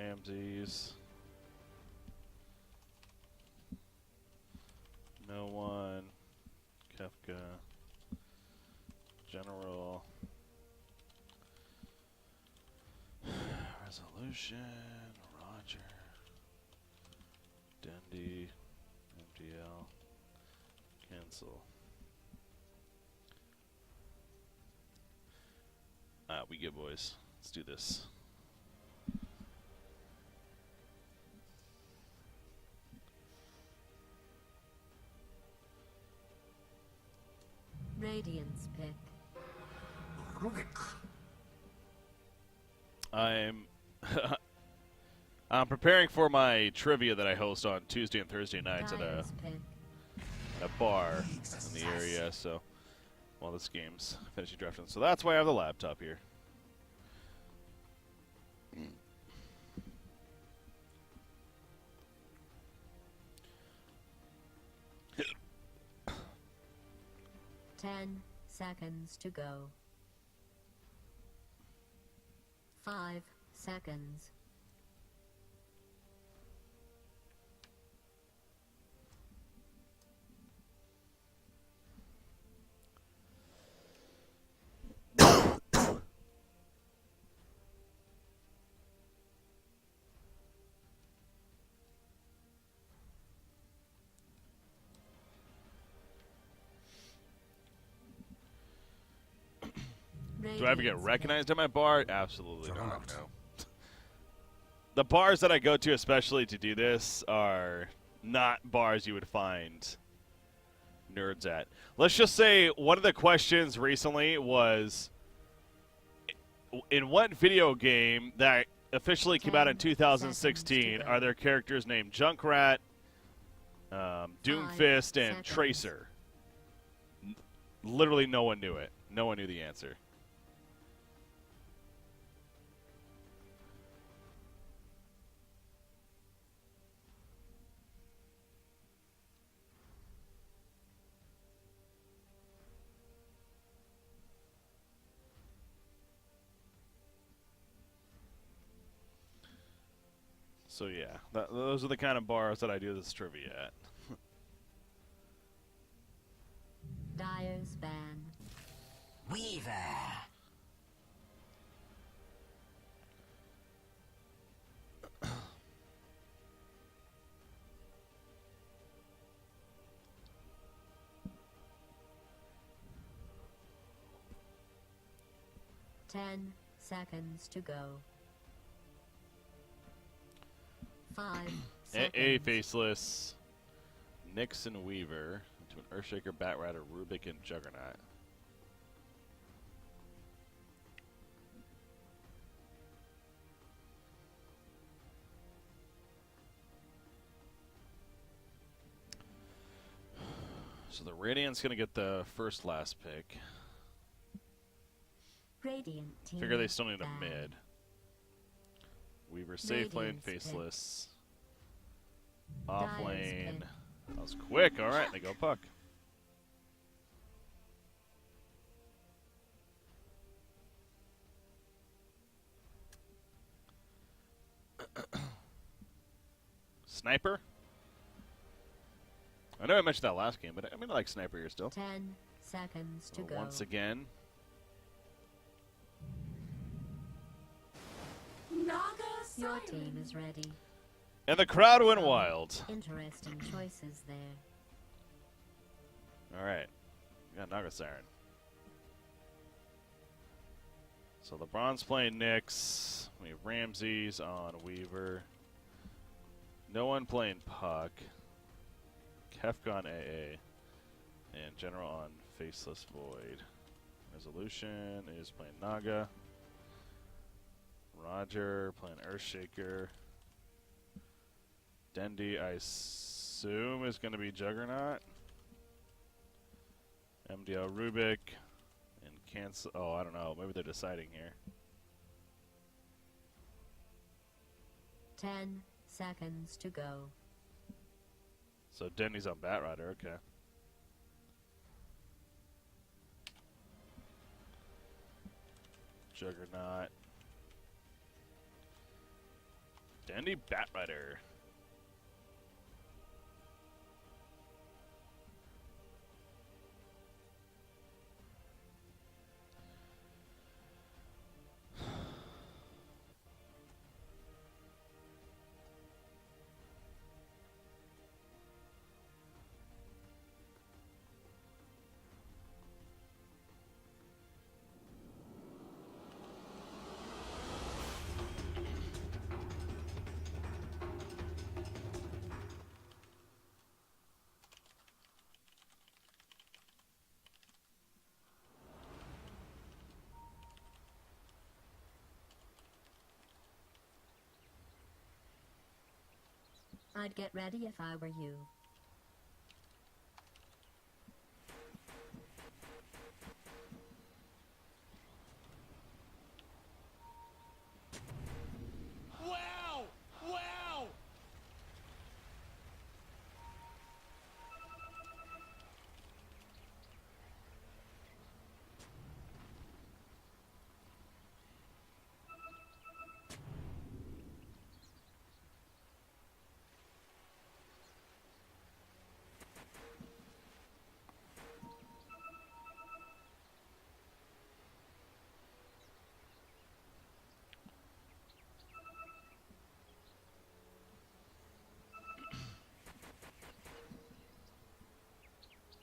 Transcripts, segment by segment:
Ramzes. Noone. Kefka. General. Resolution. Roger. Dendy. MDL. Cancel. We good, boys. Let's do this. Radiance pick. I'm preparing for my trivia that I host on Tuesday and Thursday nights at a bar in the area. So while this game's finishing drafting, so that's why I have the laptop here. 10 seconds to go. 5 seconds. Do I ever get recognized at my bar? Absolutely not. No. The bars that I go to, especially to do this, are not bars you would find nerds at. Let's just say one of the questions recently was, in what video game that officially came out in 2016 are there characters named Junkrat, Doomfist, and Tracer? Literally no one knew it. No one knew the answer. So yeah, those are the kind of bars that I do this trivia at. Dyer's ban. Weaver. Ten seconds to go. 5 seconds. A Faceless, Nixon Weaver, to an Earthshaker, Batrider, Rubik, and Juggernaut. So the Radiant's going to get the last pick. Radiant team. Figure they still need a ban. mid. Weaver safe lane, Radiant's Faceless. Off Dyer's lane. pick. That was quick. All right, they go puck. Sniper? I know I mentioned that last game, but I mean, I like Sniper here still. 10 seconds to go. Once again. Your team is ready. And the crowd went wild. Interesting choices there. All right. We got Naga Siren. So LeBron's playing Knicks. We have Ramzes on Weaver. No one playing Puck. Kefka AA. And General on Faceless Void. Resolution is playing Naga. Roger playing Earthshaker. Dendy, I assume, is going to be Juggernaut. MDL Rubik. And cancel. Oh, I don't know. Maybe they're deciding here. 10 seconds to go. So Denny's on Batrider. Okay. Juggernaut. Dandy Batrider. I'd get ready if I were you. Wow! Wow!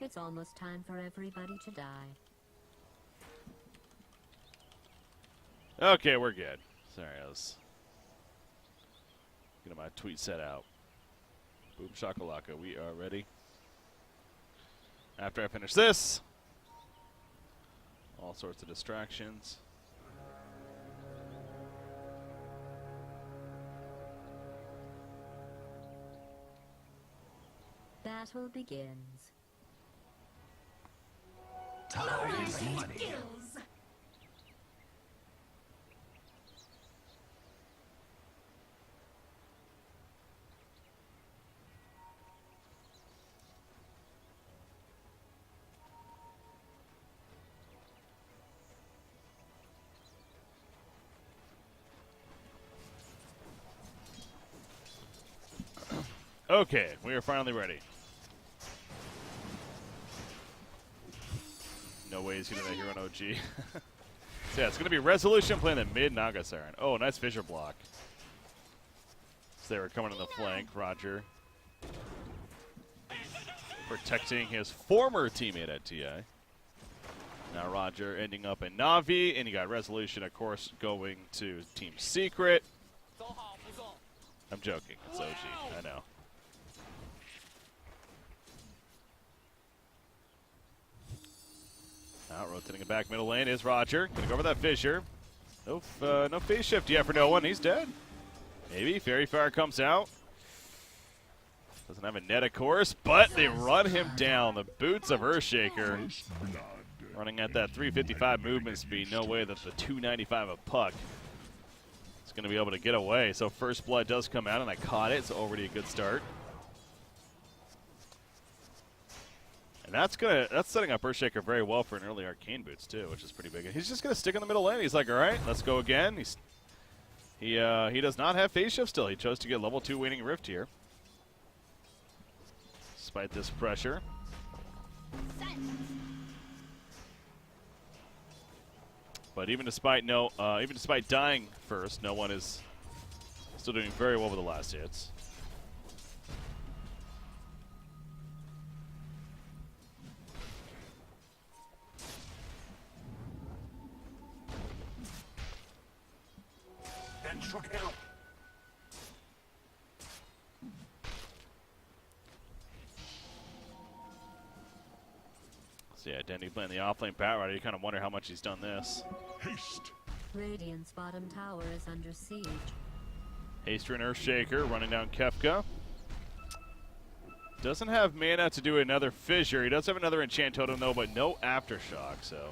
It's almost time for everybody to die. Okay, we're good. Sorry, I was getting my tweet set out. Boom shakalaka, we are ready. After I finish this, all sorts of distractions. Battle begins. Time is money. Okay, we are finally ready. No way he's going to that hero OG. So yeah, it's going to be Resolution playing the mid Naga Siren. Oh, nice Fissure block. So they were coming in the flank. Roger protecting his former teammate at TI. Now Roger ending up in Na'Vi, and you got Resolution, of course, going to Team Secret. I'm joking. It's OG. I know. Now rotating it back middle lane is Roger. Gonna go over that Fissure. No phase shift yet for noone. He's dead. Maybe. Fairy Fire comes out. Doesn't have a net, of course, but they run him down. The boots of Earthshaker running at that 355 movement speed. No way that the 295 of Puck is going to be able to get away. So first blood does come out, and I caught it. So already a good start. And that's setting up Earthshaker very well for an early Arcane Boots too, which is pretty big. He's just going to stick in the middle lane. He's like, all right, let's go again. He does not have phase shift still. He chose to get level 2 Waning Rift here. Despite this pressure. But even despite dying first, noone is still doing very well with the last hits. Out. So yeah, Dendy playing the offlane Batrider. You kind of wonder how much he's done this. Haste. Radiant's bottom tower is under siege. Haster and Earthshaker running down Kefka. Doesn't have mana to do another Fissure. He does have another Enchant Totem though, but no Aftershock. So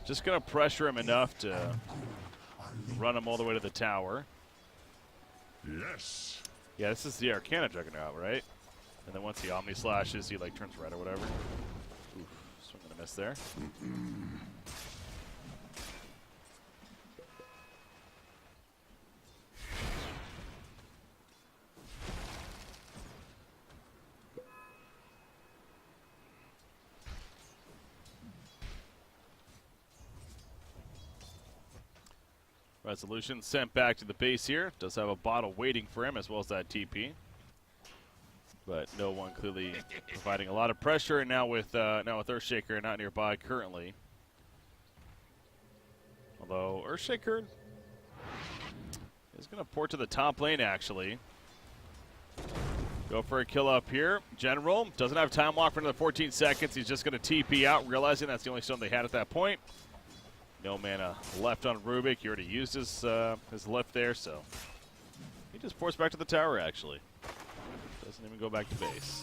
just going to pressure him enough to run him all the way to the tower. Yes. Yeah, this is the Arcana Juggernaut, right? And then once he Omni Slashes, he like turns red or whatever. Oof, swing and a miss there. Resolution sent back to the base here. Does have a bottle waiting for him as well as that TP. But no one clearly providing a lot of pressure. And now with Earthshaker not nearby currently. Although Earthshaker is going to port to the top lane actually. Go for a kill up here. General doesn't have time lock for another 14 seconds. He's just going to TP out, realizing that's the only stone they had at that point. No mana left on Rubik. He already used his lift there, so he just ports back to the tower, actually. Doesn't even go back to base.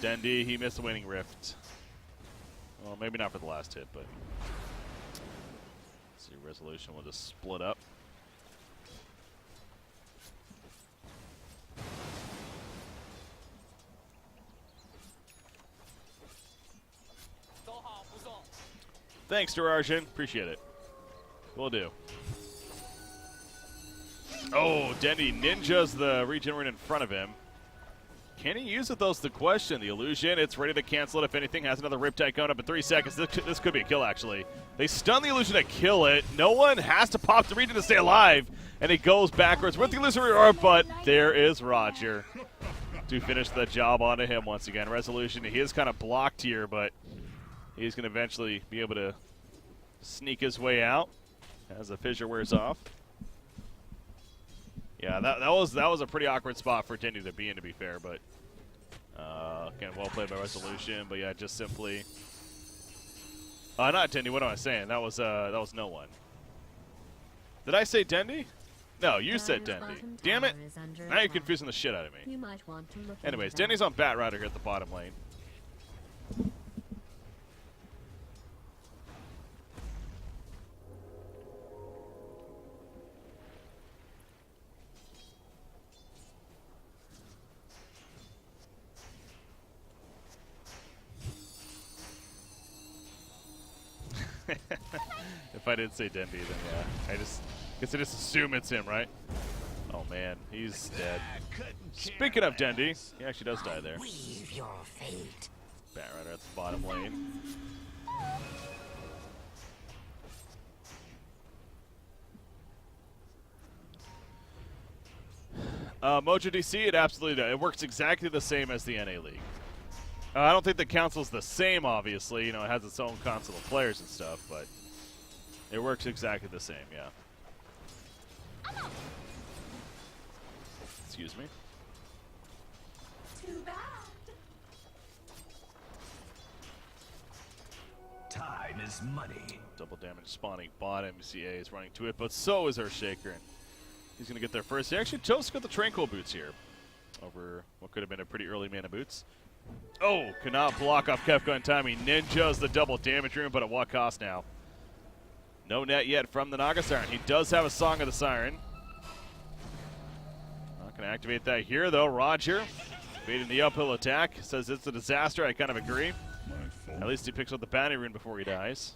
Dendy, he missed the winning rift. Well, maybe not for the last hit, but let's see, Resolution will just split up. Thanks, Darajan. Appreciate it. Will do. Oh, Dendy ninjas the regenerate in front of him. Can he use it, though's the question. The illusion, it's ready to cancel it if anything. Has another Riptide coming up in 3 seconds. This could be a kill, actually. They stun the illusion to kill it. No one has to pop the regen to stay alive. And he goes backwards with the illusory orb, but there is Roger to finish the job onto him once again. Resolution, he is kind of blocked here, but he's going to eventually be able to sneak his way out as the fissure wears off. Yeah, that was a pretty awkward spot for Dendy to be in, to be fair, but again, well played by Resolution. But yeah, just simply not Dendy. What am I saying? That was no one. Did I say Dendy? No, you said Dendy. Damn it! Now you're confusing the shit out of me. Anyways, Dendy's on Bat Rider here at the bottom lane. If I didn't say Denby, then yeah. I guess I just assume it's him, right? Oh man, he's dead. Speaking of Dendy, he actually does die there. Weave your fate. Bat Rider at the bottom lane. Mojo DC, it absolutely does. It works exactly the same as the NA League. I don't think the council's the same, obviously. You know, it has its own council of players and stuff, but it works exactly the same, yeah. Excuse me. Too bad. Time is money. Double damage spawning bottom. MCA is running to it, but so is Earthshaker. And he's going to get there first. He actually chose to get the Tranquil Boots here over what could have been a pretty early mana boots. Oh, cannot block off Kefka in time. He ninjas the double damage room, but at what cost now? No net yet from the Naga Siren. He does have a Song of the Siren. Not going to activate that here, though. Roger, baiting the uphill attack. Says it's a disaster. I kind of agree. At least he picks up the bounty rune before he dies.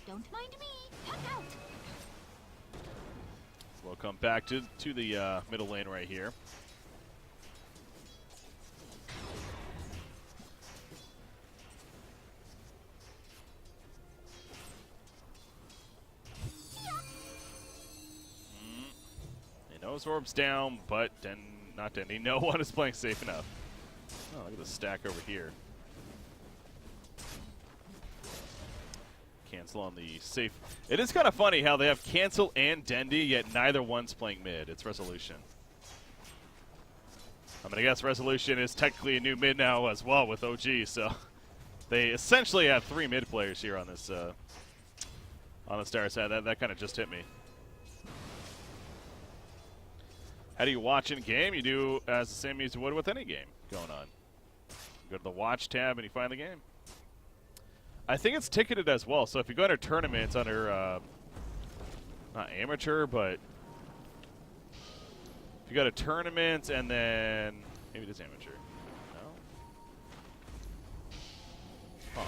Don't mind me. Cut out. We'll come back to the middle lane right here. He knows orb's down, but not Dendy. No one is playing safe enough. Oh, look at the stack over here. Cancel on the safe. It is kind of funny how they have Cancel and Dendy, yet neither one's playing mid. It's Resolution. I mean, I guess Resolution is technically a new mid now as well with OG, so they essentially have 3 mid players here on this on the star side. That kind of just hit me. How do you watch in game? You do as the same as you would with any game going on. You go to the watch tab and you find the game. I think it's ticketed as well, so if you go under tournaments under, not amateur, but if you go to tournaments and then, maybe it is amateur. No? Huh.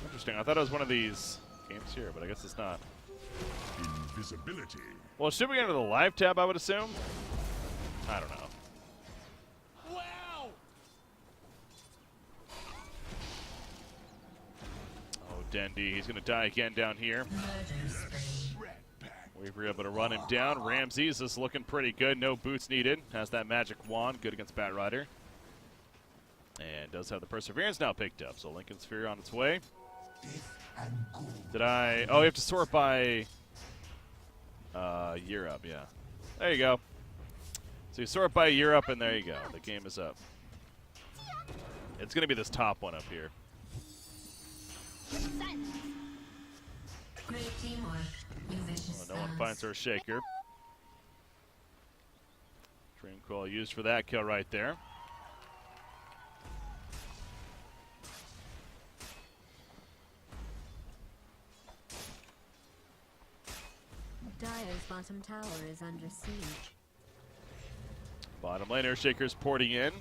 Interesting. I thought it was one of these game's here, but I guess it's not. Invisibility. Well, should we enter the live tab, I would assume? I don't know. Wow! Oh, Dendy, he's going to die again down here. Weaver able to run him down. Ramzes is looking pretty good. No boots needed. Has that magic wand. Good against Bat Rider. And does have the Perseverance now picked up. So Lincoln Sphere on its way. Did I... Oh, you have to sort by... year up, yeah. There you go. So you sort by year up, and there you go. The game is up. It's going to be this top one up here. Great teamwork. You vicious No one thugs. finds our shaker. Dream Coil used for that kill right there. Dire's bottom tower is under siege. Bottom lane Earthshaker's porting in. At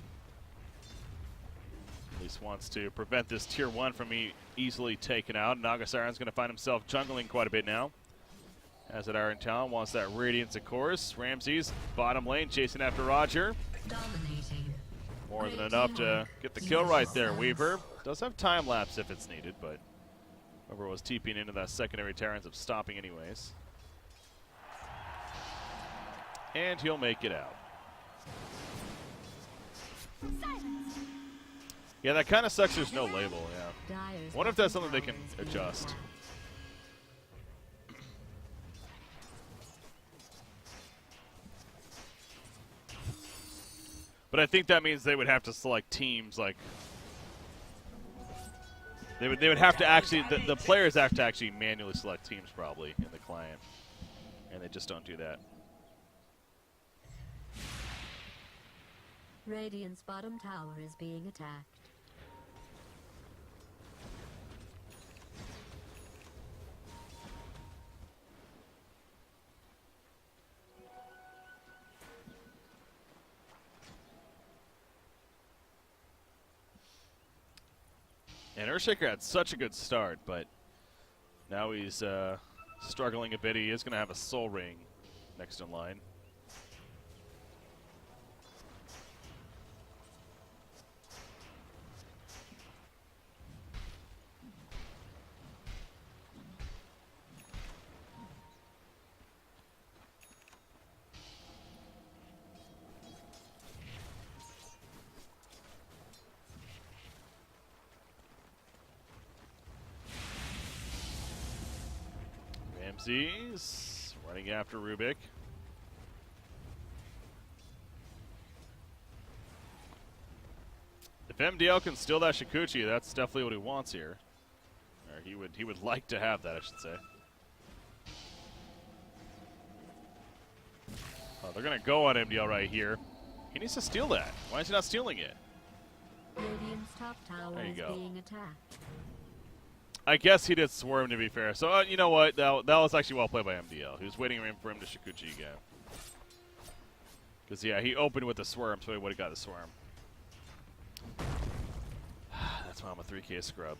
least wants to prevent this tier 1 from easily taken out. Nagasiren's going to find himself jungling quite a bit now. Has that Iron Talon, wants that Radiance, of course. Ramzes, bottom lane, chasing after Roger. Dominating. More than enough to get the kill right there. Weaver does have time lapse if it's needed, but whoever was TPing into that secondary tower ends up stopping anyways. And he'll make it out. Yeah, that kind of sucks there's no label, yeah. Dire's I wonder if that's bottom something they can tower is being adjust. attacked. But I think that means they would have to select teams like they would have to actually the players have to actually manually select teams probably in the client, and they just don't do that. Radiant's bottom tower is being attacked. And Earthshaker had such a good start, but now he's struggling a bit. He is going to have a Soul Ring next in line. Ramzes running after Rubik. If MDL can steal that Shikuchi, that's definitely what he wants here. Or he would like to have that, I should say. Oh, they're gonna go on MDL right here. He needs to steal that. Why is he not stealing it? Radiant's top tower There you is go. being attacked. I guess he did swarm, to be fair. So, you know what? That was actually well played by MDL. He was waiting for him to Shikuchi again. Because, yeah, he opened with the swarm, so he would have got the swarm. That's why I'm a 3K scrub.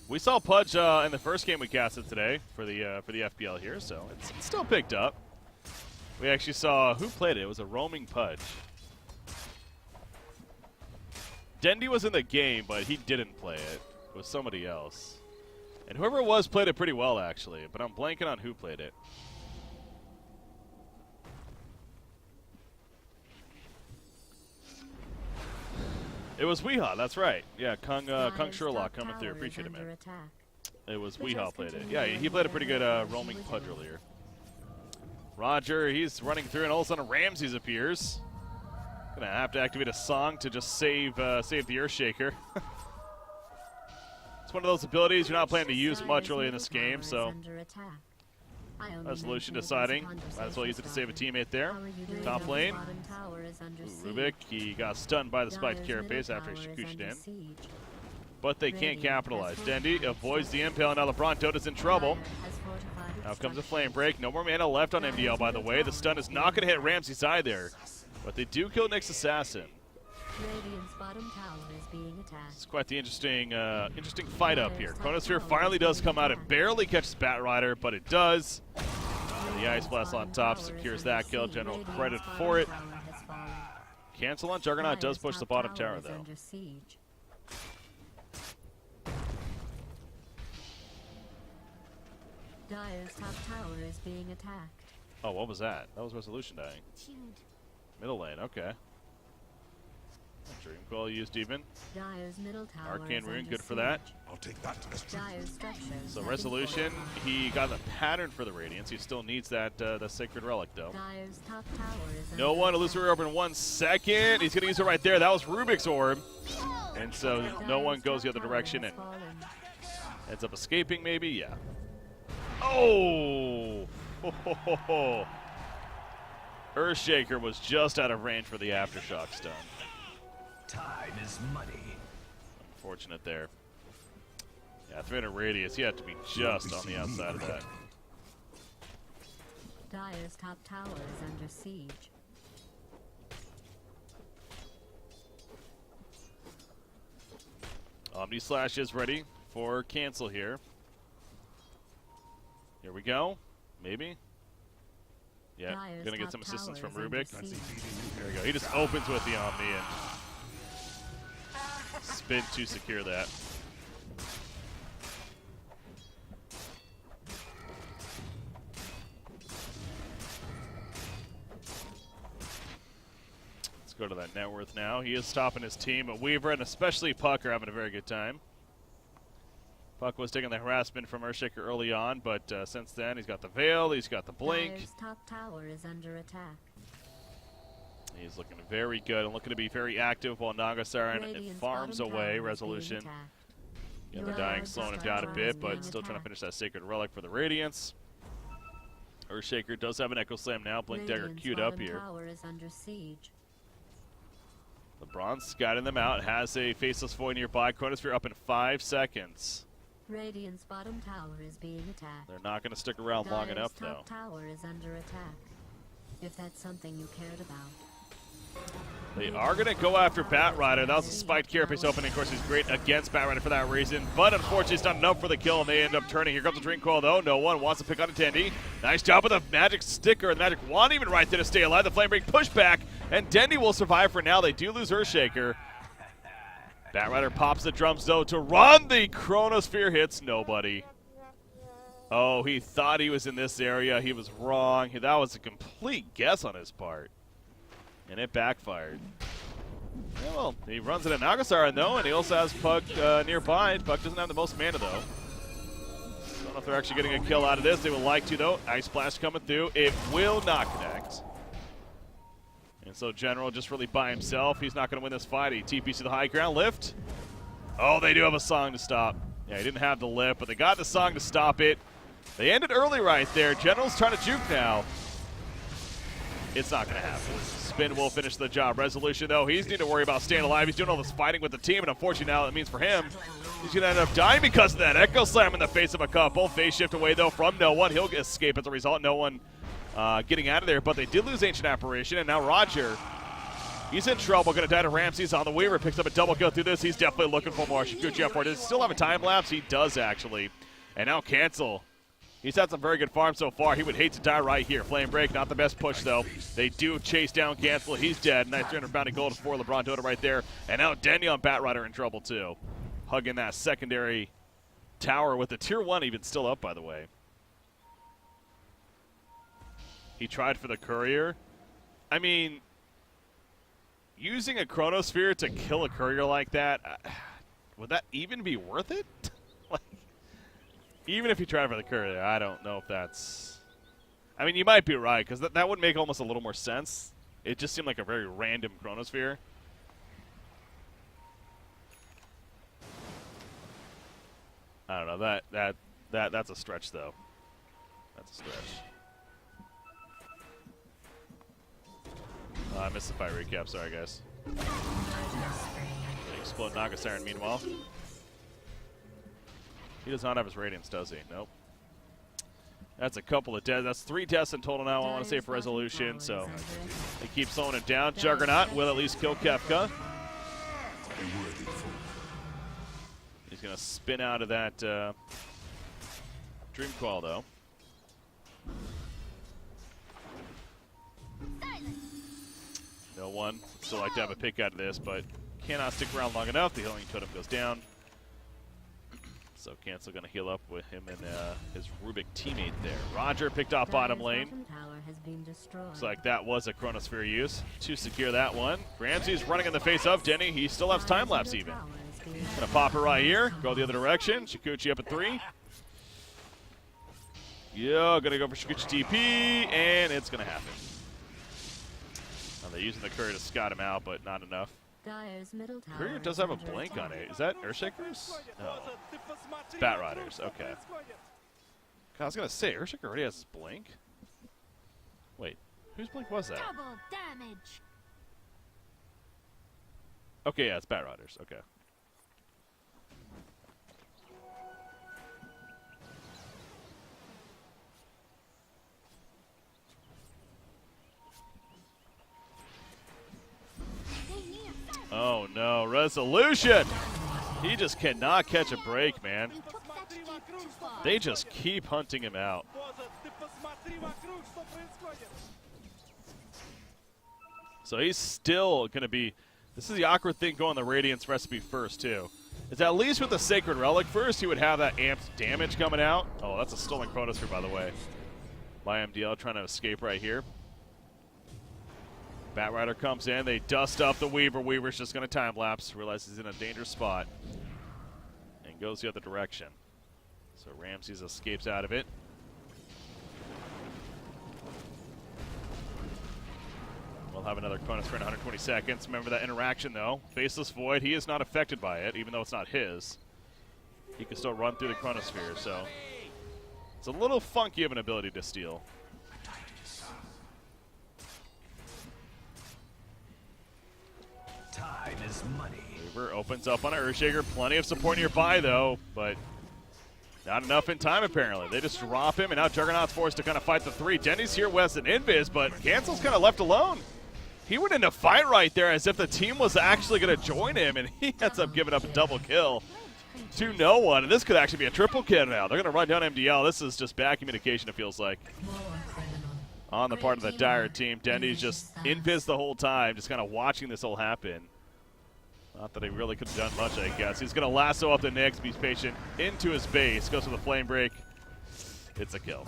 We saw Pudge in the first game we casted today for the FPL here, so it's still picked up. We actually saw who played it. It was a roaming Pudge. Dendy was in the game, but he didn't play it. It was somebody else. And whoever it was played it pretty well, actually, but I'm blanking on who played it. It was Weehaw, that's right. Yeah, Kung Sherlock coming through. Appreciate it, man. It was Weehaw played it. Yeah, he played a pretty good roaming Pudge earlier. Roger, he's running through, and all of a sudden Ramzes appears. Gonna have to activate a song to just save the Earthshaker. It's one of those abilities you're not planning to use much early in this game, so Resolution deciding. Might as well use it to save a teammate there. Top lane. Ooh, Rubik, he got stunned by the spiked carapace after he Shikuchi'd in. But they can't capitalize. Dendy avoids the impale, and now LeBron Dota's in trouble. Now comes a flame break. No more mana left on MDL, by the way. The stun is not going to hit Ramsey's eye there. But they do kill Nyx Assassin. Radiant's bottom tower is being attacked. It's quite the interesting fight up here. Chronosphere finally does come out. It barely catches Batrider, but it does. And the Ice Blast on top secures that kill. General credit for it. Cancel on Juggernaut does push the bottom tower, though. Dire's top tower is being attacked. Oh, what was that? That was Resolution dying. Middle lane, okay. Dream Coil used even. Dire's middle tower Arcane is Rune, under good for siege. that. I'll take that as Dire's structures So have been Resolution, fortified. he got the pattern for the Radiance. He still needs that the Sacred Relic, though. Dire's top tower is No under one, attack. Illusory Orb in 1 second. He's going to use it right there. That was Rubik's Orb. And so no one Dire's goes the top other tower direction has and fallen. ends up escaping, maybe? Yeah. Oh! Ho, ho, ho, ho. Earthshaker was just out of range for the Aftershock stun. Time is money. Unfortunate there. Yeah, 300 radius. You have to be just on the outside of that. Dire's top tower is under siege. Omni Slash is ready for cancel here. Here we go. Maybe. Yeah, Dire's gonna get top some assistance tower from is under Rubik. siege. There we go. He just opens with the Omni and spin to secure that. Let's go to that net worth now. He is stopping his team, but Weaver and especially Puck are having a very good time. Puck was taking the harassment from Earthshaker early on, but since then he's got the Veil, he's got the Blink. Dire's top tower is under attack. He's looking very good and looking to be very active while Nagasaran Radiant's farms bottom away tower is being Resolution. attacked. Yeah, they're Your dying, Dire's slowing him top down a tower bit, is but being still trying to attacked. finish that Sacred Relic for the Radiance. Earthshaker does have an Echo Slam now. Blink Dagger Radiant's queued up bottom here. tower is under siege. LeBron's scouting them out. Has a Faceless Void nearby. Chronosphere up in 5 seconds. Radiant's bottom tower is being attacked. They're not going to stick around long Dire's enough, top though. tower is under attack. If that's something you cared about. They are going to go after Batrider. That was a spiked carapace opening. Of course, he's great against Batrider for that reason. But unfortunately, it's not enough for the kill, and they end up turning. Here comes the Dream Coil, though. No one wants to pick on Dendy. Nice job with the magic sticker and the magic wand even right there to stay alive. The Flame Break pushback, and Dendy will survive for now. They do lose Earthshaker. Batrider pops the drums, though, to run. The Chronosphere hits nobody. Oh, he thought he was in this area. He was wrong. That was a complete guess on his part. And it backfired. Yeah, well, he runs it at Nagasaran, though, and he also has Puck nearby. Puck doesn't have the most mana, though. Don't know if they're actually getting a kill out of this. They would like to, though. Ice Blast coming through. It will not connect. And so General just really by himself. He's not going to win this fight. He TPs to the high ground. Lift. Oh, they do have a song to stop. Yeah, he didn't have the lift, but they got the song to stop it. They ended early right there. General's trying to juke now. It's not going to happen. Spin will finish the job. Resolution, though, he's need to worry about staying alive. He's doing all this fighting with the team, and unfortunately now that means for him, he's going to end up dying because of that. Echo Slam in the face of a couple. Phase shift away, though, from no one. He'll escape as a result. No one getting out of there, but they did lose Ancient Apparition, and now Roger, he's in trouble. Going to die to Ramzes on the Weaver. Picks up a double kill through this. He's definitely looking for more. Shikuchi up for it. Does he still have a time lapse? He does, actually. And now Cancel. He's had some very good farm so far. He would hate to die right here. Flame Break, not the best push, though. They do chase down Cancel. He's dead. Nice 300 bounty gold for LeBron Dota right there. And now Denny on Batrider in trouble, too. Hugging that secondary tower with the Tier 1 even still up, by the way. He tried for the Courier. I mean, using a Chronosphere to kill a Courier like that, would that even be worth it? Like, even if you try for the Courier, I don't know if that's... I mean, you might be right, because that would make almost a little more sense. It just seemed like a very random Chronosphere. I don't know. That's a stretch, though. That's a stretch. I missed the fight recap. Sorry, guys. Explode Nagasaran, meanwhile. He does not have his Radiance, does he? Nope. That's a couple of deaths. That's 3 deaths in total now, I want to say, for Resolution. So they keep slowing it down. Juggernaut will at least kill Kefka. A worthy foe. He's going to spin out of that Dream Coil, though. No one. Still like to have a pick out of this, but cannot stick around long enough. The healing totem goes down. So Cancel going to heal up with him and his Rubik teammate there. Roger picked off bottom lane. Looks like that was a Chronosphere use to secure that one. Ramzes running in the face of Denny. He still has time lapse even. Gonna pop her right here. Go the other direction. Shikuchi up at 3. Yeah, gonna go for Shikuchi TP, and it's gonna happen. Now they're using the courier to scout him out, but not enough. Courier does have a blink on it. Is that Earthshakers? No. Bat Riders, okay. God, I was gonna say, Earthshaker already has his blink? Wait, whose blink was that? Double damage. Okay, yeah, it's Bat Riders, okay. Oh no, Resolution! He just cannot catch a break, man. They just keep hunting him out. So he's still going to be... This is the awkward thing going the Radiance recipe first, too. Is at least with the Sacred Relic first, he would have that amped damage coming out. Oh, that's a stolen Chronosphere, by the way. By MDL trying to escape right here. Batrider comes in. They dust up the Weaver. Weaver's just going to time lapse. Realizes he's in a dangerous spot. And goes the other direction. So Ramzes escapes out of it. We'll have another Chronosphere in 120 seconds. Remember that interaction, though. Faceless Void, he is not affected by it, even though it's not his. He can still run through the Chronosphere, so... It's a little funky of an ability to steal. Time is money. Weaver opens up on an Earthshaker. Plenty of support nearby, though, but not enough in time, apparently. They just drop him, and now Juggernaut's forced to kind of fight the 3. Denny's here with an Invis, but Cancel's kind of left alone. He went into fight right there as if the team was actually going to join him, and he ends up giving up a double kill to no one. And this could actually be a triple kill now. They're going to run down MDL. This is just bad communication, it feels like, on the part of the Dire team. Denny's just Invis the whole time, just kind of watching this all happen. Not that he really could have done much, I guess. He's going to lasso up the Nyx, be patient, into his base, goes for the Flame Break. It's a kill.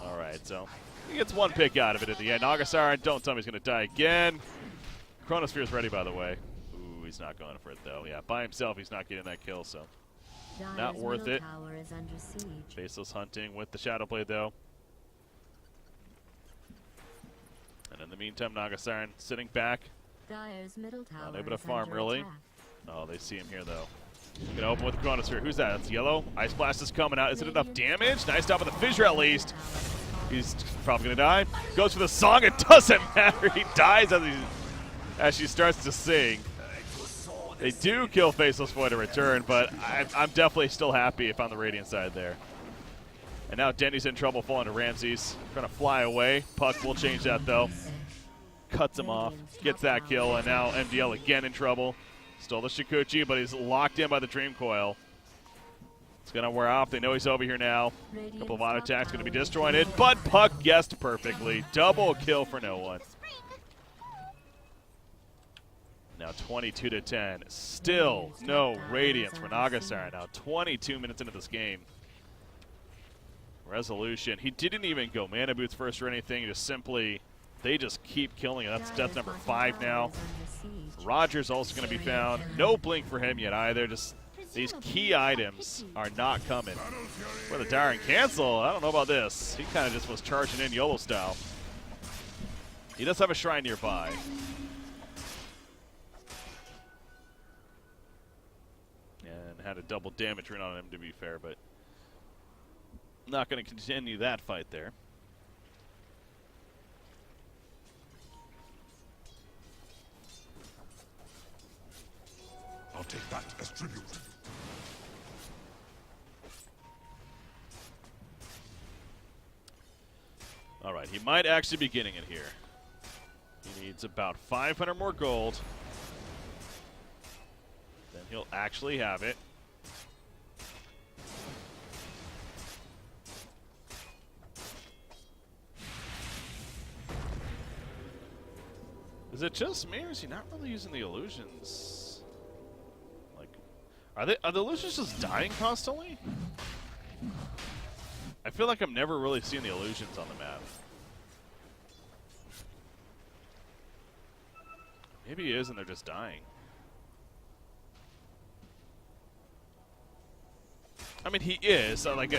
All right, so he gets one pick out of it at the end. Agasar, don't tell me he's going to die again. Chronosphere's ready, by the way. Ooh, he's not going for it, though. Yeah, by himself, he's not getting that kill, so not worth it. Faceless hunting with the Shadowblade, though. And in the meantime, Nagasaran sitting back. Not able to farm, really. Oh, they see him here, though. Gonna open with the Chronosphere. Who's that? It's yellow. Ice Blast is coming out. Is it enough damage? Nice stop with the Fissure, at least. He's probably gonna die. Goes for the song. It doesn't matter. He dies as she starts to sing. They do kill Faceless Void in return, but I'm definitely still happy if I'm the Radiant side there. And now Denny's in trouble falling to Ramzes. Trying to fly away. Puck will change that, though. Cuts him off, gets that kill, and now MDL again in trouble. Stole the Shikuchi, but he's locked in by the Dream Coil. It's going to wear off. They know he's over here now. A couple of auto attacks going to be disjointed, but Puck guessed perfectly. Double kill for no one. Now 22-10. Still no Radiance for Nagasar. Now 22 minutes into this game. Resolution. He didn't even go Mana Boots first or anything. Just simply... They just keep killing it. That's death number 5 now. Roger's also going to be found. No blink for him yet either. Just these key items are not coming. For the Dire and Cancel, I don't know about this. He kind of just was charging in YOLO style. He does have a shrine nearby. And had a double damage rune on him, to be fair, but not going to continue that fight there. I'll take that as tribute. All right, he might actually be getting it here. He needs about 500 more gold. He'll actually have it. Is it just me, or is he not really using the illusions? Like, are the illusions just dying constantly? I feel like I'm never really seeing the illusions on the map. Maybe he is, and they're just dying. I mean, he is. So like,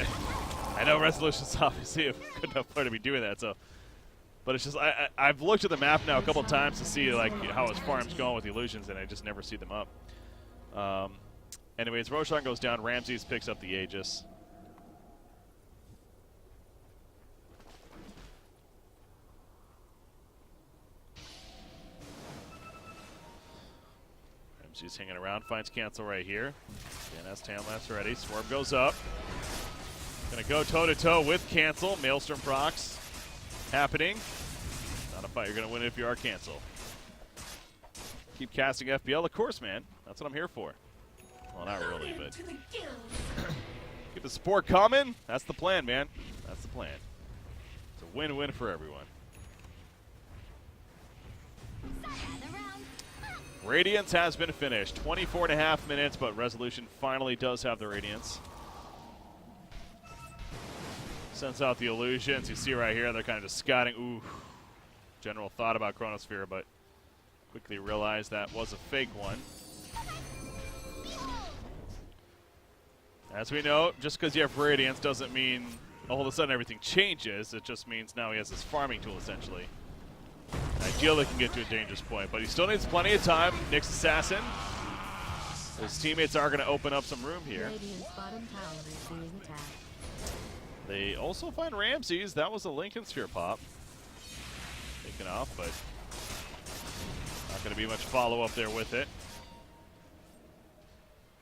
I know Resolution's obviously a good enough player to be doing that. So, but it's just I've looked at the map now a couple times to see like how his farm's going with the illusions, and I just never see them up. Anyways, Roshan goes down. Ramzes picks up the Aegis. Ramzes hanging around, finds cancel right here. DNS Tamlats ready. Swarm goes up. Gonna go toe-to-toe with cancel. Maelstrom procs happening. Not a fight you're gonna win if you are cancel. Keep casting FPL, of course, man. That's what I'm here for. Well, not really, but keep the support coming. That's the plan, man. That's the plan. It's a win-win for everyone. Radiance has been finished. 24.5 minutes, but Resolution finally does have the Radiance. Sends out the illusions. You see right here, they're kind of just scouting. Ooh. General thought about Chronosphere, but quickly realized that was a fake one. As we know, just because you have Radiance doesn't mean all of a sudden everything changes. It just means now he has his farming tool, essentially. Ideally can get to a dangerous point, but he still needs plenty of time. Nyx Assassin. His teammates are going to open up some room here. They also find Ramzes. That was a Lincoln Sphere pop. Taken off, but not going to be much follow-up there with it.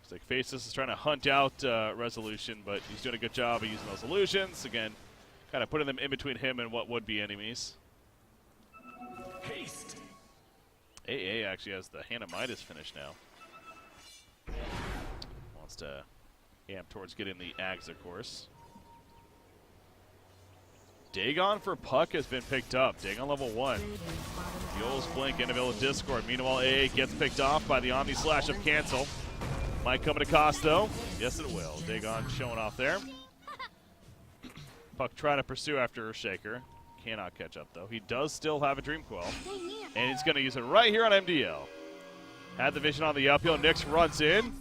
Looks like Faceless is trying to hunt out Resolution, but he's doing a good job of using those illusions. Again, kind of putting them in between him and what would be enemies. Haste. AA actually has the Hand of Midas finish now. Wants to amp towards getting the Ags, of course. Dagon for Puck has been picked up. Dagon level 1. Yoles Blink into Villa Discord. Meanwhile, AA gets picked off by the Omni Slash of Cancel. Might come at a cost, though. Yes, it will. Dagon showing off there. Puck trying to pursue after Shaker. Cannot catch up, though. He does still have a Dream Coil. And he's going to use it right here on MDL. Had the vision on the uphill. Nyx runs in.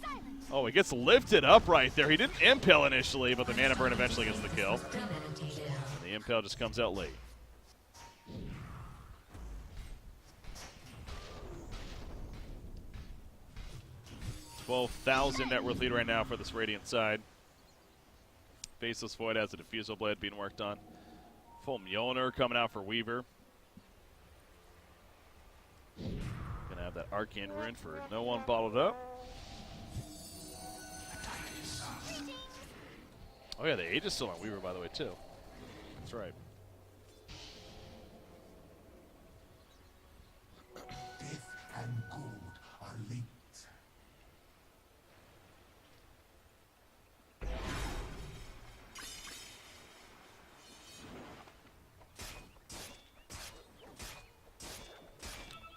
Oh, he gets lifted up right there. He didn't impale initially, but the Mana Burn eventually gets the kill. And the impale just comes out late. $12,000 net worth lead right now for this Radiant side. Faceless Void has a Diffusal Blade being worked on. Full Mjolnir coming out for Weaver. Gonna have that Arcane Rune for no one bottled up. Oh yeah, the Aegis still on Weaver, by the way, too. That's right. Death and gold are linked.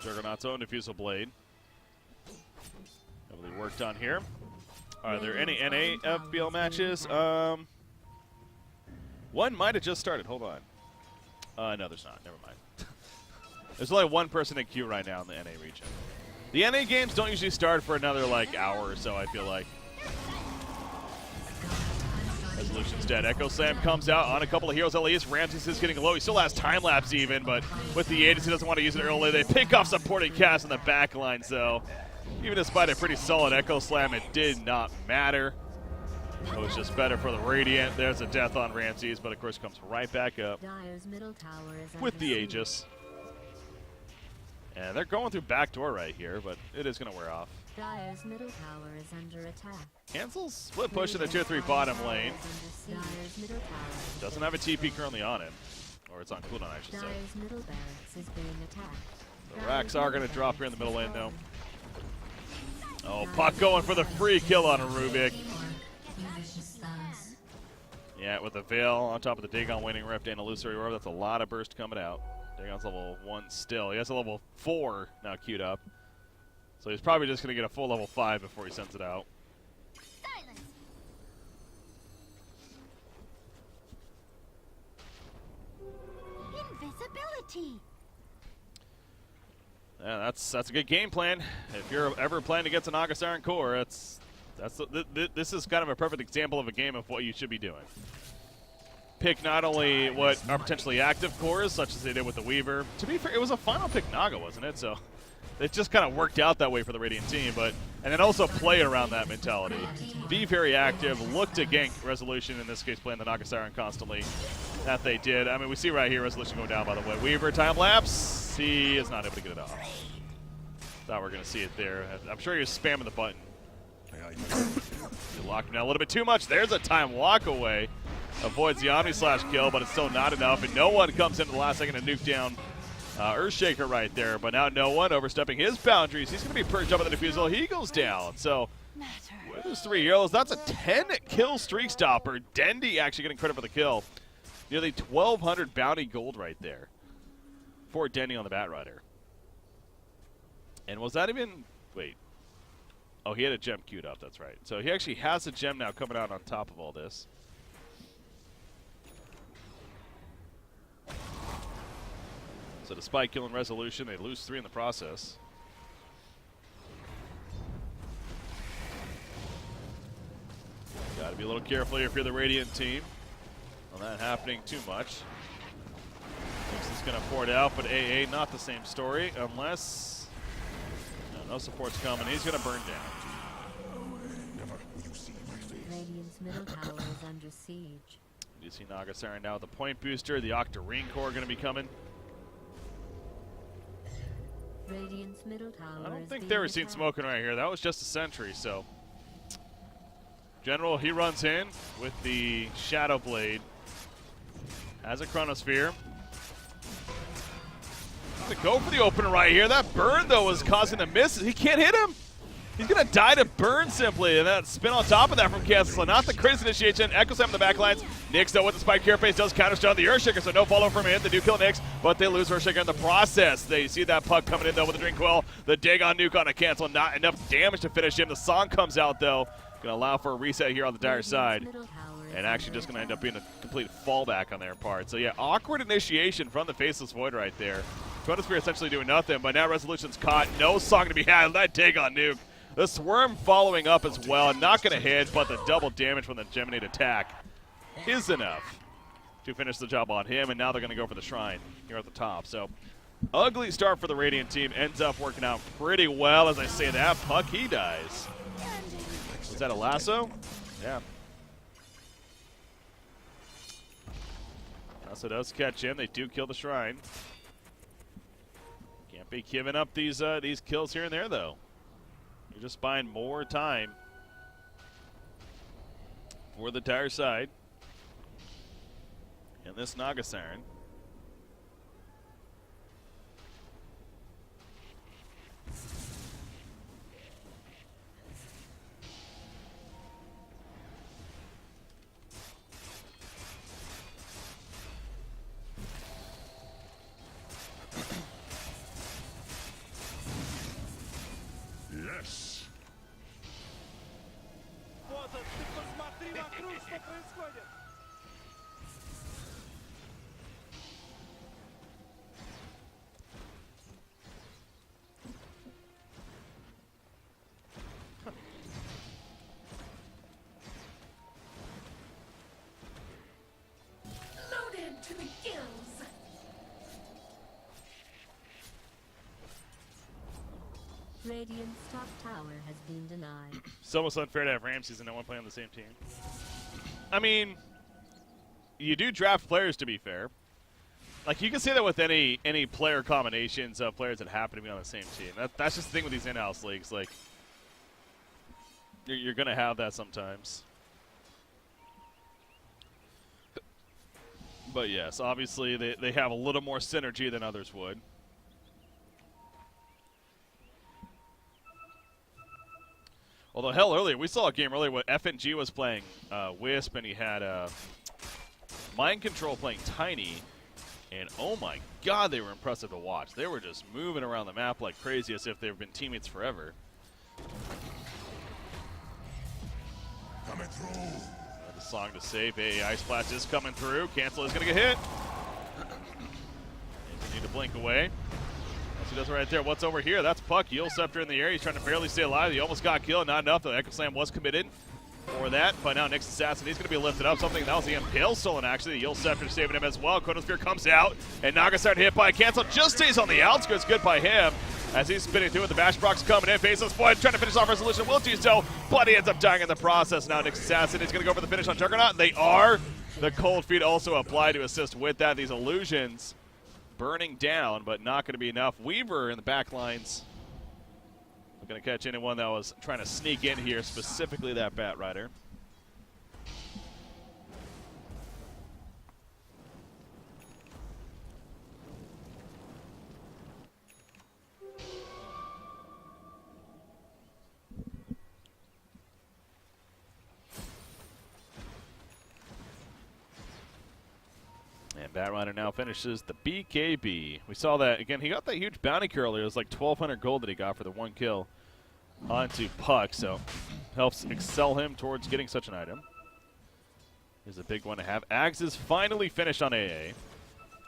Juggernaut's own Diffusal Blade. Heavily worked on here. Are there any NA FBL matches? One might have just started. Hold on. No, there's not. Never mind. There's only one person in queue right now in the NA region. The NA games don't usually start for another like hour or so, I feel like. Resolution's dead. Echo Slam comes out on a couple of heroes at least. Ramzes is getting low. He still has time lapse even, but with the Aegis, he doesn't want to use it early. They pick off supporting cast in the back line, so even despite a pretty solid Echo Slam, it did not matter. It was just better for the Radiant. There's a death on Ramzes, but of course comes right back up with the Aegis. And they're going through backdoor right here, but it is going to wear off. Dire's middle tower is under attack. Cancels split push in the tier 3 bottom lane. Dire's middle tower Doesn't have a TP currently on him. Or it's on cooldown, I should say. Dire's middle barracks is being attacked. The racks are going to drop here in the middle lane, though. Oh, Puck going for the free kill on a Rubik. Yeah, with the Veil on top of the Dagon Waning Rift and Illusory Orb, that's a lot of burst coming out. Dagon's level 1 still. He has a level 4 now queued up. So he's probably just going to get a full level 5 before he sends it out. Silence. Invisibility. Yeah, that's a good game plan. If you're ever playing against an August Iron Core, this is kind of a perfect example of a game of what you should be doing. Pick not only what are potentially active cores, such as they did with the Weaver. To be fair, it was a final pick Naga, wasn't it? So it just kind of worked out that way for the Radiant team. And then also play around that mentality. Be very active. Look to gank Resolution, in this case playing the Naga Siren constantly. That they did. I mean, we see right here Resolution going down, by the way. Weaver time lapse. He is not able to get it off. Thought we were going to see it there. I'm sure he was spamming the button. You lock him down a little bit too much. There's a time walk away. Avoids the Omni Slash kill, but it's still not enough. And noone comes in at the last second to nuke down Earthshaker right there. But now noone overstepping his boundaries. He's going to be purged up with the defusal. He goes down. So with his 3 heroes, that's a 10-kill streak stopper. Dendy actually getting credit for the kill. Nearly 1,200 bounty gold right there for Dendy on the Batrider. And was that even... Wait. Oh, he had a gem queued up. That's right. So he actually has a gem now coming out on top of all this. So despite killing Resolution, they lose 3 in the process. Gotta be a little careful here if you're the Radiant team on that happening too much. Looks is gonna pour it out, but AA not the same story unless no support's coming. He's gonna burn down. Radiant's middle tower is under siege. You see Naga Siren now with the point booster. The Octarine core gonna be coming. Radiant's middle tower I don't is think being they were seen attacked. smoking right here. That was just a sentry, so. General, he runs in with the Shadow Blade. Has a Chronosphere. To go for the opener right here. That burn, though, is causing the misses. He can't hit him. He's going to die to burn simply. And that spin on top of that from Kansas. So not the Chris initiation. Echo Sam in the backlines. Nyx, though, with the Spike Carapace does counterstun the Earthshaker, so no follow from him. They do kill Nyx, but they lose Earthshaker in the process. They see that puck coming in, though, with the Drink Quill. The Dagon nuke on a cancel. Not enough damage to finish him. The song comes out, though. Going to allow for a reset here on the Dire side. And actually just going to end up being a complete fallback on their part. So, yeah, awkward initiation from the Faceless Void right there. Chronosphere essentially doing nothing, but now Resolution's caught. No song to be had. That Dagon nuke. The Swarm following up as well. Not going to hit, but the double damage from the Geminate attack is enough to finish the job on him. And now they're going to go for the Shrine here at the top. So, ugly start for the Radiant team. Ends up working out pretty well. As I say that, Puck, he dies. Was that a lasso? Yeah. Lasso does catch him. They do kill the Shrine. Can't be giving up these kills here and there, though. You're just buying more time for the Dire side. And this Naga Siren. Yes. Loaded to the gills. Radiant's top tower has been denied. It's almost unfair to have Ramzes and no one playing on the same team. I mean, you do draft players, to be fair. Like, you can say that with any player combinations of players that happen to be on the same team. That's just the thing with these in-house leagues. Like, you're going to have that sometimes. But yes, obviously they have a little more synergy than others would. Although, hell, earlier, we saw a game earlier where FNG was playing Wisp, and he had Mind Control playing Tiny. And, oh my god, they were impressive to watch. They were just moving around the map like crazy as if they've been teammates forever. Coming through. The song to save. Ice Splash is coming through. Cancel is going to get hit. Need to blink away. As he does right there. What's over here? That's Puck. Yield Scepter in the air. He's trying to barely stay alive. He almost got killed. Not enough. The Echo Slam was committed for that. But now Nyx Assassin, he's going to be lifted up. Something that was the Impale stolen, actually. The Yield Scepter saving him as well. Chronosphere comes out. And Naga starting hit by a cancel. Just stays on the outskirts. Good by him. As he's spinning through it, the Bash Brock's coming in. Faceless Void trying to finish off Resolution. Will do so, but he ends up dying in the process. Now Nyx Assassin is going to go for the finish on Juggernaut. They are. The Cold Feet also apply to assist with that. These illusions burning down, but not going to be enough. Weaver in the back lines. We're going to catch anyone that was trying to sneak in here, specifically that Bat Rider. And Bat Rider now finishes the BKB. We saw that, again, he got that huge bounty earlier. It was like 1,200 gold that he got for the one kill onto Puck, so helps excel him towards getting such an item. Here's a big one to have. Ags is finally finished on AA.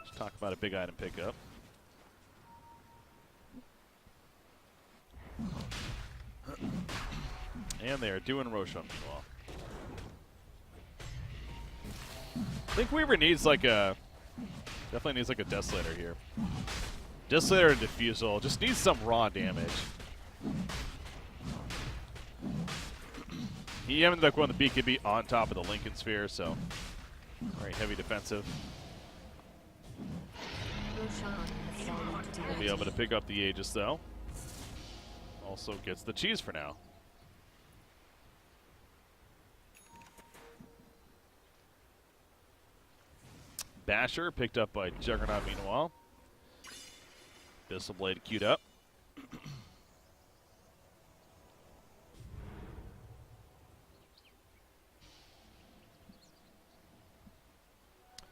Let's talk about a big item pickup. And they are doing Roshan meanwhile. I think Weaver needs like a, definitely needs like a Desolator here. Desolator and Diffusal, just needs some raw damage. He ended up going the BKB on top of the Lincoln Sphere, so very heavy defensive. We'll be able to pick up the Aegis though. Also gets the cheese for now. Basher picked up by Juggernaut meanwhile. Abyssal Blade queued up.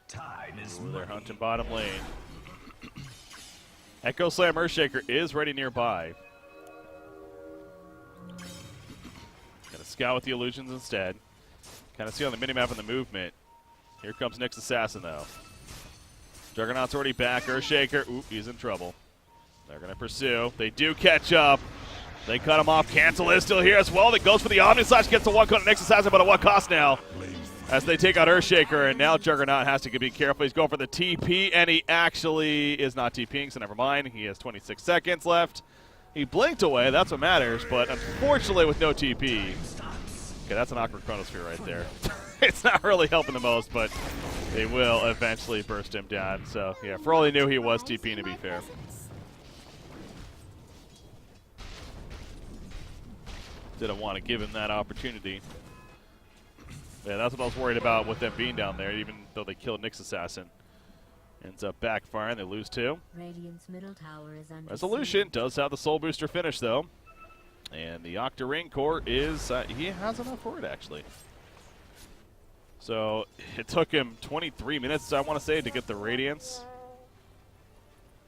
Time is They're hunting bottom lane. Echo Slam Earthshaker is ready nearby. Gonna scout with the illusions instead. Kind of see on the minimap and the movement. Here comes Nyx Assassin, though. Juggernaut's already back. Earthshaker, oop, he's in trouble. They're going to pursue. They do catch up. They cut him off. Cancel is still here as well. That goes for the Omni Slash, gets the one cut on Nyx Assassin, but at what cost now? As they take out Earthshaker, and now Juggernaut has to be careful. He's going for the TP, and he actually is not TPing, so never mind. He has 26 seconds left. He blinked away. That's what matters, but unfortunately with no TP. Okay, that's an awkward Chronosphere right there. It's not really helping the most, but they will eventually burst him down. So, yeah, for all he knew, he was TPing, to be fair. Didn't want to give him that opportunity. Yeah, that's what I was worried about with them being down there, even though they killed Nyx Assassin. Ends up backfiring. They lose 2. Radiant's middle tower is under Resolution does have the Soul Booster finish, though. And the Octarine Core is, he has enough for it, actually. So it took him 23 minutes, I want to say, to get the Radiance.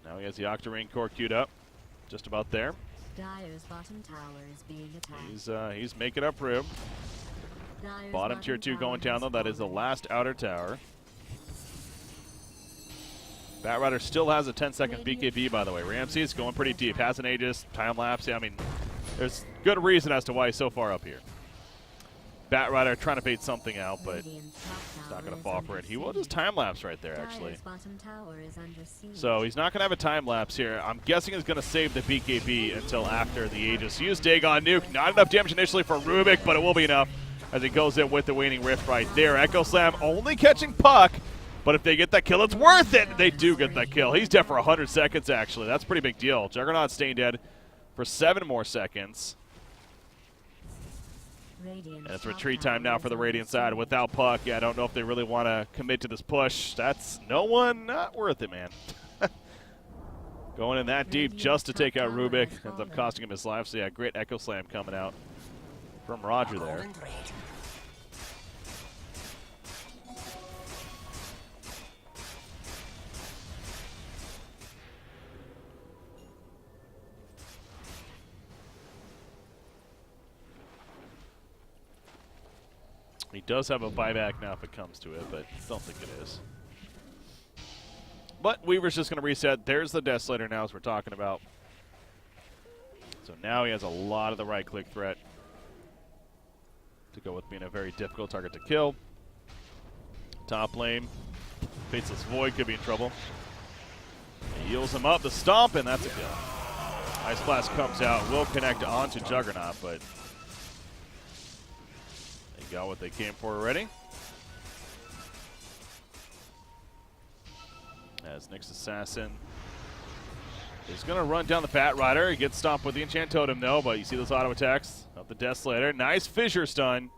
Now he has the Octarine Core queued up, just about there. Dire's bottom tower is being attacked. He's making up room. Dire's Bottom tier 2 going down, though. That is the last outer tower. Bat Rider still has a 10-second BKB, by the way. Ramzes going pretty deep. Has an Aegis, time lapse. Yeah, I mean, there's good reason as to why he's so far up here. Bat Rider trying to bait something out, but he's not going to fall for it. He will just time lapse right there, actually. So he's not going to have a time lapse here. I'm guessing he's going to save the BKB until after the Aegis. Use Dagon Nuke. Not enough damage initially for Rubik, but it will be enough as he goes in with the Waning Rift right there. Echo Slam only catching Puck, but if they get that kill, it's worth it. They do get that kill. He's dead for 100 seconds, actually. That's a pretty big deal. Juggernaut staying dead for 7 more seconds. And it's retreat time now for the Radiant side without Puck. Yeah, I don't know if they really want to commit to this push. That's no one, not worth it, man. Going in that deep just to take out Rubik. Ends up costing him his life. So, yeah, great Echo Slam coming out. from Roger there. He does have a buyback now if it comes to it, but don't think it is. But Weaver's just going to reset. There's the Desolator now, as we're talking about. So now he has a lot of the right-click threat to go with being a very difficult target to kill. Top lane, Faceless Void could be in trouble. He heals him up, the stomp, and that's a kill. Ice Blast comes out, will connect onto Juggernaut, but they got what they came for already. As Nyx Assassin is going to run down the Bat Rider. He gets stopped with the Enchant Totem, though, but you see those auto attacks of the Desolator. Nice fissure stun.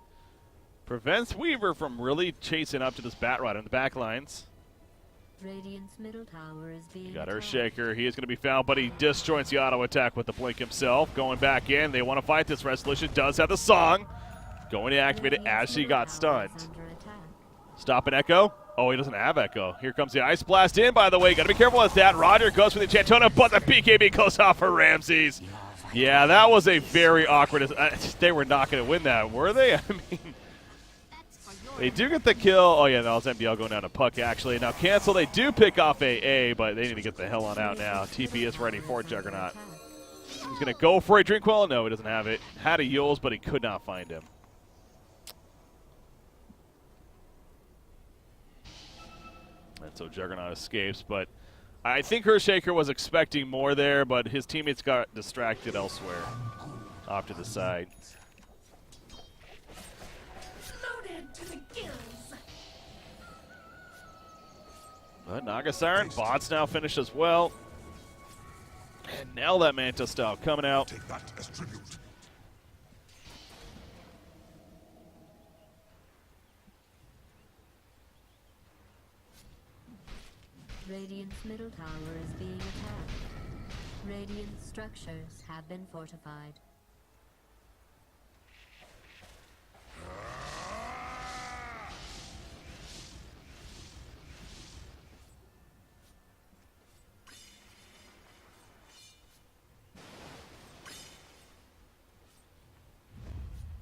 Prevents Weaver from really chasing up to this Bat Rider in the back lines. Radiant's middle tower is being Got attacked. Earthshaker. He is going to be found, but he disjoints the auto attack with the Blink himself. Going back in. They want to fight this. Resolution does have the song. Going to activate it as she got stunned. Stop and Echo. Oh, he doesn't have Echo. Here comes the Ice Blast in, by the way. Got to be careful with that. Roger goes for the Chantona, but the BKB goes off for Ramzes. Yeah, that was a very awkward. They were not going to win that, were they? I mean, they do get the kill. Oh, yeah, that was MDL going down to Puck, actually. Now, Cancel, they do pick off AA, but they need to get the hell on out now. TP is ready for Juggernaut. He's going to go for a Drinkwell. No, he doesn't have it. Had a Yules, but he could not find him. And so Juggernaut escapes, but I think Earthshaker was expecting more there, but his teammates got distracted elsewhere off to the side. Loaded to the gills. But Naga Siren, bots now finished as well. And now that Manta style coming out. Take that as tribute. Radiant's middle tower is being attacked. Radiant structures have been fortified.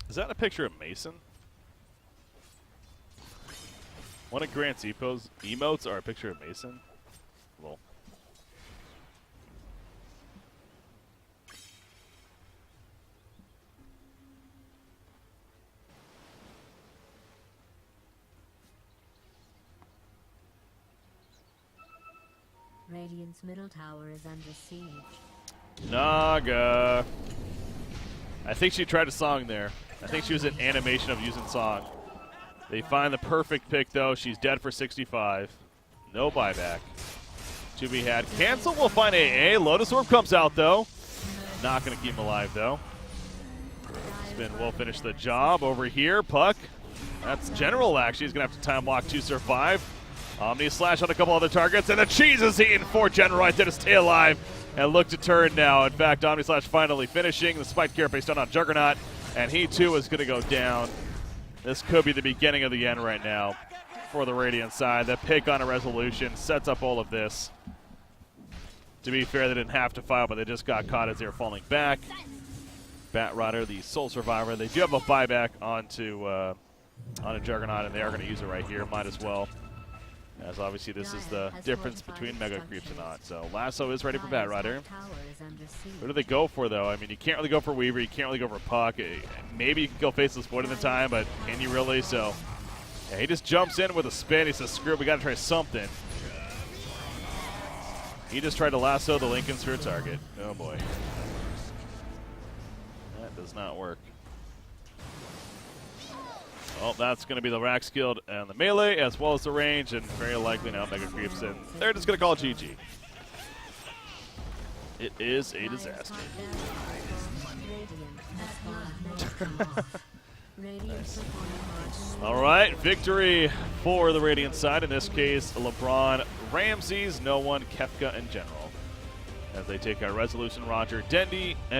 Is that a picture of Mason? One of Grant's emotes are a picture of Mason? Well. Radiant's middle tower is under siege. Naga. I think she tried a song there. I think she was an animation of using song. They find the perfect pick, though. She's dead for 65. No buyback to be had. Cancel will find AA. Lotus Orb comes out, though. Not going to keep him alive, though. Spin will finish the job over here. Puck. That's General, actually. He's going to have to time block to survive. Omni Slash on a couple other targets, and the cheese is eaten for General right there to stay alive and look to turn now. In fact, Omni Slash finally finishing. The spike carapace done on Juggernaut, and he too is going to go down. This could be the beginning of the end right now for the Radiant side. The pick on a resolution sets up all of this. To be fair, they didn't have to file, but they just got caught as they were falling back. Bat Rider, the sole survivor. They do have a buyback onto a Juggernaut, and they are going to use it right here. Might as well. As obviously this is the difference between Mega Creeps and not. So Lasso is ready for Bat Rider. Who do they go for, though? I mean, you can't really go for Weaver. You can't really go for Puck. Maybe you can go Faceless Void in the time, but can you really? So yeah, he just jumps in with a spin. He says, screw it, we got to try something. He just tried to lasso the Lincoln Sphere target. Oh, boy. That does not work. Well, that's going to be the Rack skilled and the melee, as well as the range, and very likely now Mega Creeps, and they're just going to call it GG. It is a disaster. All right, victory for the Radiant side. In this case, LeBron, Ramzes, noone, Kefka, and General. As they take out Resolution, Roger, Dendi, and